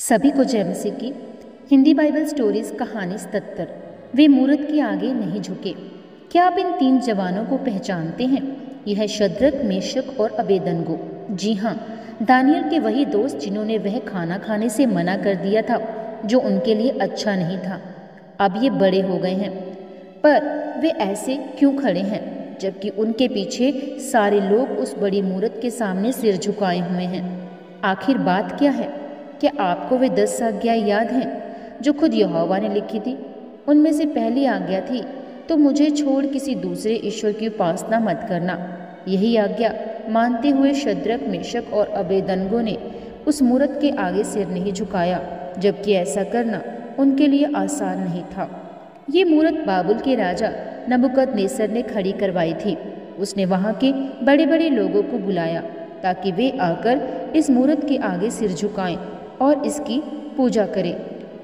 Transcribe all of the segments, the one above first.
सभी को जय मसीह की। हिंदी बाइबल स्टोरीज कहानी 77। वे मूरत के आगे नहीं झुके। क्या आप इन 3 जवानों को पहचानते हैं? यह है शद्रक, मेशक और अबेदनगो। जी हाँ, दानियल के वही दोस्त जिन्होंने वह खाना खाने से मना कर दिया था जो उनके लिए अच्छा नहीं था। अब ये बड़े हो गए हैं, पर वे ऐसे क्यों खड़े हैं जबकि उनके पीछे सारे लोग उस बड़ी मूरत के सामने सिर झुकाए हुए हैं? आखिर बात क्या है? क्या आपको वे 10 आज्ञाएं याद हैं जो खुद यहोवा ने लिखी थी? उनमें से पहली आज्ञा थी, तो मुझे छोड़ किसी दूसरे ईश्वर की उपासना मत करना। यही आज्ञा मानते हुए शद्रक, मेशक और अबेदनगो ने उस मूरत के आगे सिर नहीं झुकाया, जबकि ऐसा करना उनके लिए आसान नहीं था। ये मूरत बाबुल के राजा नबूकदनेस्सर ने खड़ी करवाई थी। उसने वहाँ के बड़े बड़े लोगों को बुलाया ताकि वे आकर इस मूरत के आगे सिर झुकाएं और इसकी पूजा करें।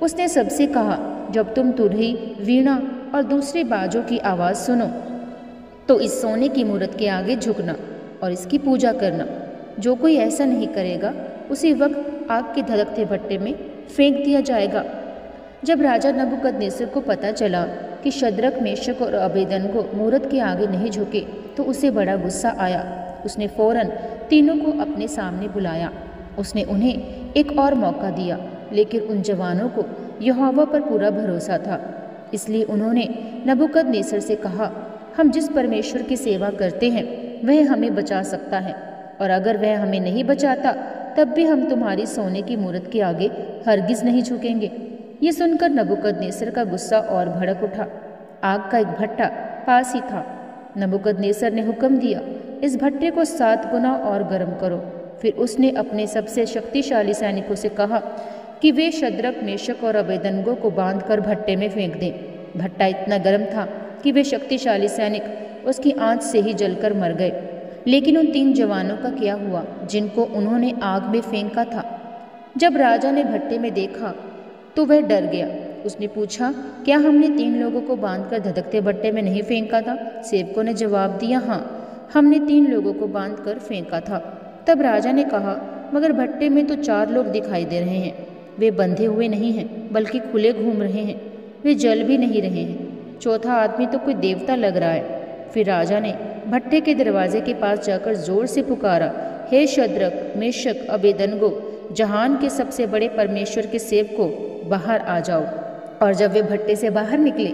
उसने सबसे कहा, जब तुम तुरही, वीणा और दूसरे बाजों की आवाज़ सुनो तो इस सोने की मूरत के आगे झुकना और इसकी पूजा करना। जो कोई ऐसा नहीं करेगा उसी वक्त आग के धधकते भट्टे में फेंक दिया जाएगा। जब राजा नबूकदनेस्सर को पता चला कि शद्रक, मेशक और अबेदनगो मूरत के आगे नहीं झुके तो उसे बड़ा गुस्सा आया। उसने फौरन तीनों को अपने सामने बुलाया। उसने उन्हें एक और मौका दिया, लेकिन उन जवानों को यहोवा पर पूरा भरोसा था। इसलिए उन्होंने नबूकदनेस्सर से कहा, हम जिस परमेश्वर की सेवा करते हैं वह हमें बचा सकता है, और अगर वह हमें नहीं बचाता तब भी हम तुम्हारी सोने की मूरत के आगे हरगिज नहीं झुकेंगे। ये सुनकर नबूकदनेस्सर का गुस्सा और भड़क उठा। आग का एक भट्टा पास ही था। नबूकदनेस्सर ने हुक्म दिया, इस भट्टे को 7 गुना और गर्म करो। फिर उसने अपने सबसे शक्तिशाली सैनिकों से कहा कि वे शद्रक, मेशक और अबेदनगो को बांधकर भट्टे में फेंक दें। भट्टा इतना गर्म था कि वे शक्तिशाली सैनिक उसकी आंच से ही जलकर मर गए। लेकिन उन 3 जवानों का क्या हुआ जिनको उन्होंने आग में फेंका था? जब राजा ने भट्टे में देखा तो वह डर गया। उसने पूछा, क्या हमने 3 लोगों को बांधकर धधकते भट्टे में नहीं फेंका था? सेवकों ने जवाब दिया, हाँ, हमने 3 लोगों को बांधकर फेंका था। तब राजा ने कहा, मगर भट्टे में तो 4 लोग दिखाई दे रहे हैं। वे बंधे हुए नहीं हैं, बल्कि खुले घूम रहे हैं। वे जल भी नहीं रहे हैं। चौथा आदमी तो कोई देवता लग रहा है। फिर राजा ने भट्टे के दरवाजे के पास जाकर जोर से पुकारा, हे शद्रक, मेशक, अबेदनगो, जहान के सबसे बड़े परमेश्वर के सेवकों, बाहर आ जाओ। और जब वे भट्टे से बाहर निकले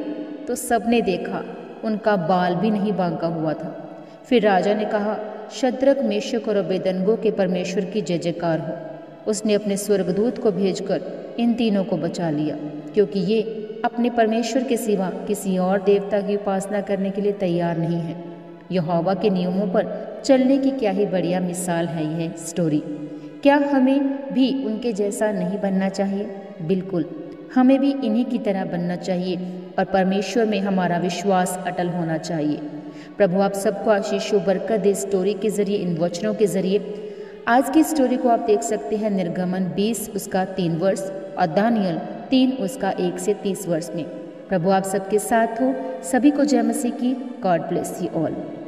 तो सबने देखा उनका बाल भी नहीं बांका हुआ था। फिर राजा ने कहा, शद्रक, मेशक और अबेदनगो के परमेश्वर की जय जयकार हो। उसने अपने स्वर्गदूत को भेजकर इन तीनों को बचा लिया, क्योंकि ये अपने परमेश्वर के सिवा किसी और देवता की उपासना करने के लिए तैयार नहीं है। यहोवा के नियमों पर चलने की क्या ही बढ़िया मिसाल है यह स्टोरी। क्या हमें भी उनके जैसा नहीं बनना चाहिए? बिल्कुल, हमें भी इन्हीं की तरह बनना चाहिए और परमेश्वर में हमारा विश्वास अटल होना चाहिए। प्रभु आप सबको आशीष व बरकत दे। स्टोरी के जरिए, इन वचनों के जरिए आज की स्टोरी को आप देख सकते हैं निर्गमन 20 उसका 3 वर्ष और दानियल 3 उसका 1 से 30 वर्ष में। प्रभु आप सबके साथ हो। सभी को जय मसीह की। God bless you all.